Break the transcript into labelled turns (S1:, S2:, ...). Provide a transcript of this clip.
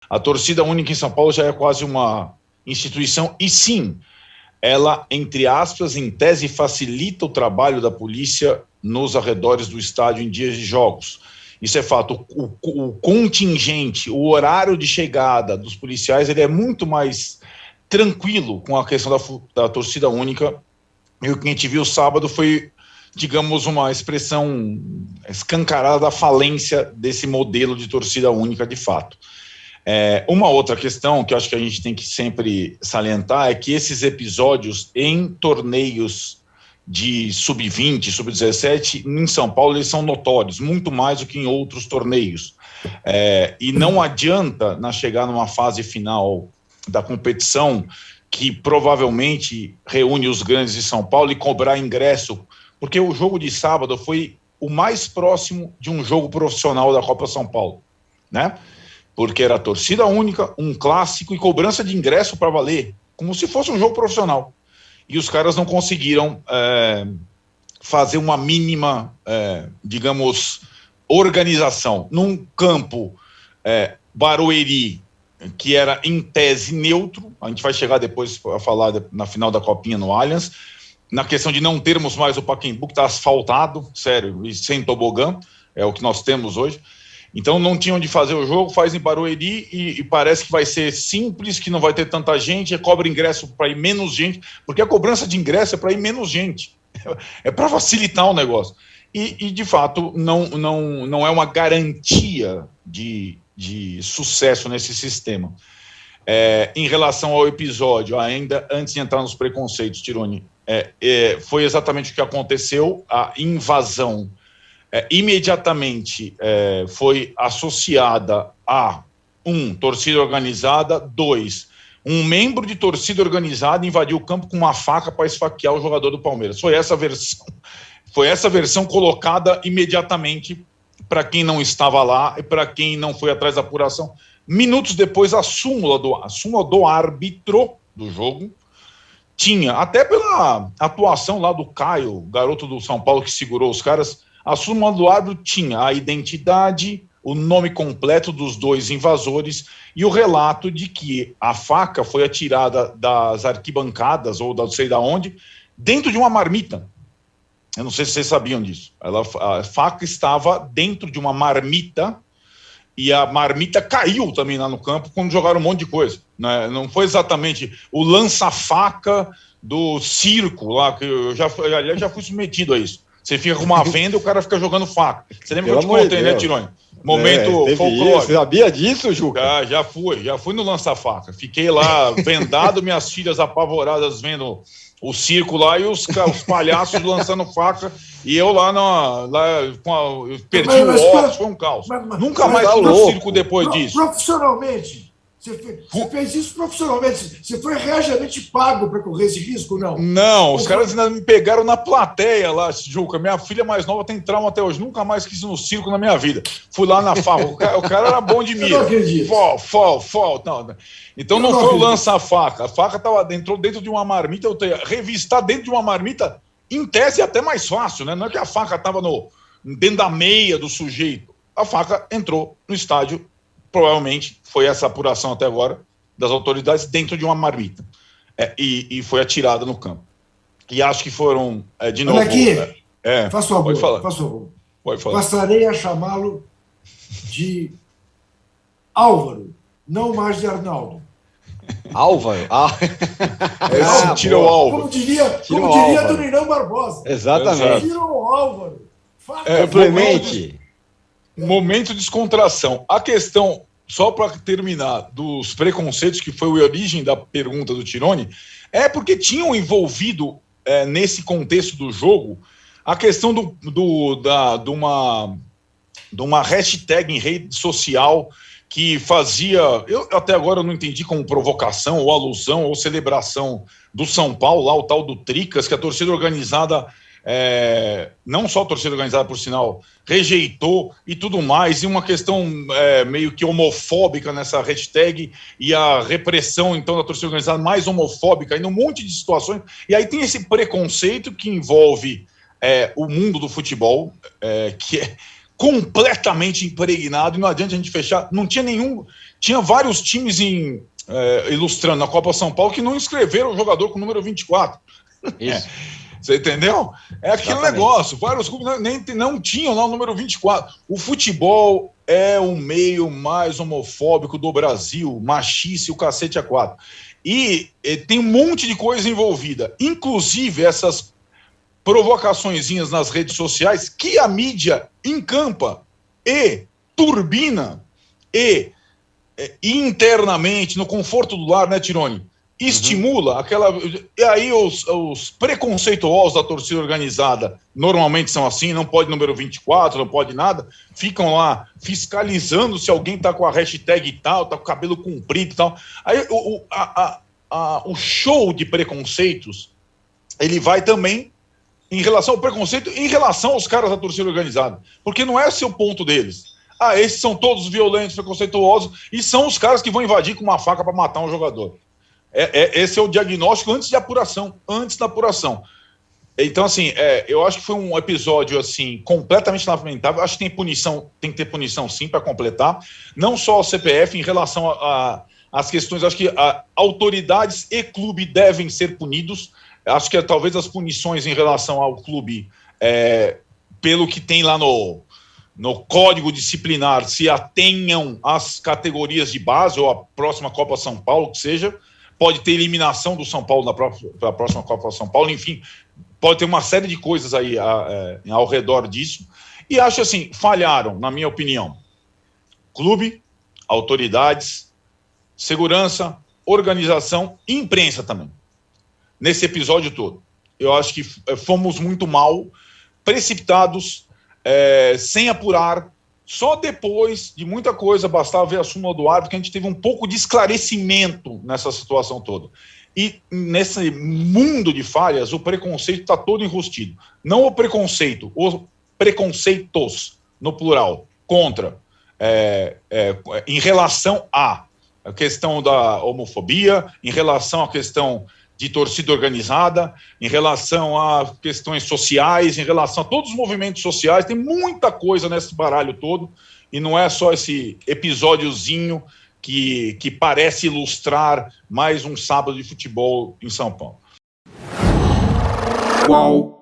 S1: A torcida única em São Paulo já é quase uma instituição, e sim, ela, entre aspas, em tese, facilita o trabalho da polícia nos arredores do estádio em dias de jogos. Isso é fato. O contingente, o horário de chegada dos policiais, ele é muito mais tranquilo com a questão da torcida única. E o que a gente viu sábado foi, digamos, uma expressão escancarada da falência desse modelo de torcida única de fato. Uma outra questão que eu acho que a gente tem que sempre salientar é que esses episódios em torneios de sub-20, sub-17, em São Paulo, eles são notórios, muito mais do que em outros torneios. E não adianta, na chegar numa fase final da competição, que provavelmente reúne os grandes de São Paulo, e cobrar ingresso, porque o jogo de sábado foi o mais próximo de um jogo profissional da Copa São Paulo, né? Porque era torcida única, um clássico e cobrança de ingresso para valer, como se fosse um jogo profissional. E os caras não conseguiram fazer uma mínima, digamos, organização. Num campo Barueri, que era em tese neutro, a gente vai chegar depois a falar na final da Copinha no Allianz, na questão de não termos mais o Pacaembu, que está asfaltado, sério, e sem tobogã, é o que nós temos hoje. Então não tinham onde fazer o jogo, faz em Barueri e parece que vai ser simples, que não vai ter tanta gente, cobra ingresso para ir menos gente, porque a cobrança de ingresso é para ir menos gente, é para facilitar o negócio. E de fato não é uma garantia de sucesso nesse sistema. Em relação ao episódio, ainda antes de entrar nos preconceitos, Tironi, foi exatamente o que aconteceu, a invasão imediatamente foi associada a torcida organizada, 2, um membro de torcida organizada invadiu o campo com uma faca para esfaquear o jogador do Palmeiras. Foi essa versão colocada imediatamente para quem não estava lá e para quem não foi atrás da apuração. Minutos depois, a súmula do árbitro do jogo tinha, até pela atuação lá do Caio, garoto do São Paulo que segurou os caras, a súmula do árbitro tinha a identidade, o nome completo dos 2 invasores e o relato de que a faca foi atirada das arquibancadas ou não sei de onde, dentro de uma marmita. Eu não sei se vocês sabiam disso. A faca estava dentro de uma marmita e a marmita caiu também lá no campo quando jogaram um monte de coisa, né? Não foi exatamente o lança-faca do circo lá, que eu já fui submetido a isso. Você fica com uma venda e o cara fica jogando faca. Você lembra que eu te contei, né, Tironi? Momento folclórico.
S2: Você sabia disso, Juca?
S1: Já fui no lança-faca. Fiquei lá vendado, minhas filhas apavoradas vendo o circo lá e os palhaços lançando faca e eu lá eu perdi o óculos, foi um caos. Nunca mais fui no circo depois disso.
S3: Profissionalmente, você fez isso profissionalmente, você foi regiamente pago para correr esse risco, não?
S1: Não, os caras ainda me pegaram na plateia lá, Juca. Minha filha mais nova tem trauma até hoje, nunca mais quis ir no circo na minha vida. Fui lá na faca, o cara era bom de mira. Não. Então não foi o lança-faca, a faca entrou dentro de uma marmita, revistar dentro de uma marmita, em tese é até mais fácil, né? Não é que a faca estava dentro da meia do sujeito, a faca entrou no estádio, provavelmente foi essa apuração até agora das autoridades, dentro de uma marmita, e foi atirada no campo. E acho que foram, de novo...
S3: Olha aqui, faça favor,
S1: pode falar.
S3: Pode falar. Passarei a chamá-lo de Álvaro, não mais de Arnaldo.
S2: Álvaro?
S1: Tira o Álvaro.
S3: Como diria Durinão Barbosa.
S2: Exatamente.
S3: Tira o Álvaro.
S2: Complemente.
S1: Momento de descontração. A questão, só para terminar, dos preconceitos, que foi a origem da pergunta do Tironi, é porque tinham envolvido, nesse contexto do jogo, a questão de uma hashtag em rede social que fazia, eu até agora não entendi como provocação, ou alusão, ou celebração do São Paulo, lá o tal do Tricas, que a torcida organizada, não só a torcida organizada, por sinal, rejeitou e tudo mais, e uma questão meio que homofóbica nessa hashtag, e a repressão, então, da torcida organizada mais homofóbica, e num monte de situações, e aí tem esse preconceito que envolve o mundo do futebol, que é completamente impregnado, e não adianta a gente fechar. Não tinha nenhum. Tinha vários times ilustrando na Copa São Paulo que não inscreveram o jogador com o número 24.
S2: Isso.
S1: Você entendeu? É aquele
S2: Exatamente.
S1: negócio. Vários clubes não tinham lá o número 24. O futebol é o meio mais homofóbico do Brasil, machista e o cacete a quatro. E tem um monte de coisa envolvida, inclusive essas provocaçõezinhas nas redes sociais que a mídia encampa e turbina e internamente, no conforto do lar, né, Tironi? Estimula aquela. E aí os preconceituosos da torcida organizada normalmente são assim, não pode número 24, não pode nada, ficam lá fiscalizando se alguém tá com a hashtag tal, tá com o cabelo comprido e tal. Aí o show de preconceitos, ele vai também em relação ao preconceito, em relação aos caras da torcida organizada. Porque não é esse o ponto deles. Esses são todos violentos, preconceituosos, e são os caras que vão invadir com uma faca para matar um jogador. Esse é o diagnóstico antes da apuração. Então, assim, eu acho que foi um episódio assim completamente lamentável. Acho que tem que ter punição sim para completar. Não só o CPF em relação às questões. Acho que autoridades e clube devem ser punidos. Acho que talvez as punições em relação ao clube, pelo que tem lá no código disciplinar, se atenham às categorias de base ou à próxima Copa São Paulo, que seja. Pode ter eliminação do São Paulo para a próxima Copa São Paulo, enfim, pode ter uma série de coisas aí ao redor disso. E acho assim, falharam, na minha opinião, clube, autoridades, segurança, organização e imprensa também, nesse episódio todo. Eu acho que fomos muito mal, precipitados, sem apurar. Só depois de muita coisa, bastava ver a súmula do árbitro, que a gente teve um pouco de esclarecimento nessa situação toda. E nesse mundo de falhas, o preconceito está todo enrustido. Não o preconceito, os preconceitos, no plural, contra, em relação à questão da homofobia, em relação à questão de torcida organizada, em relação a questões sociais, em relação a todos os movimentos sociais. Tem muita coisa nesse baralho todo, e não é só esse episódiozinho que parece ilustrar mais um sábado de futebol em São Paulo.
S4: Qual?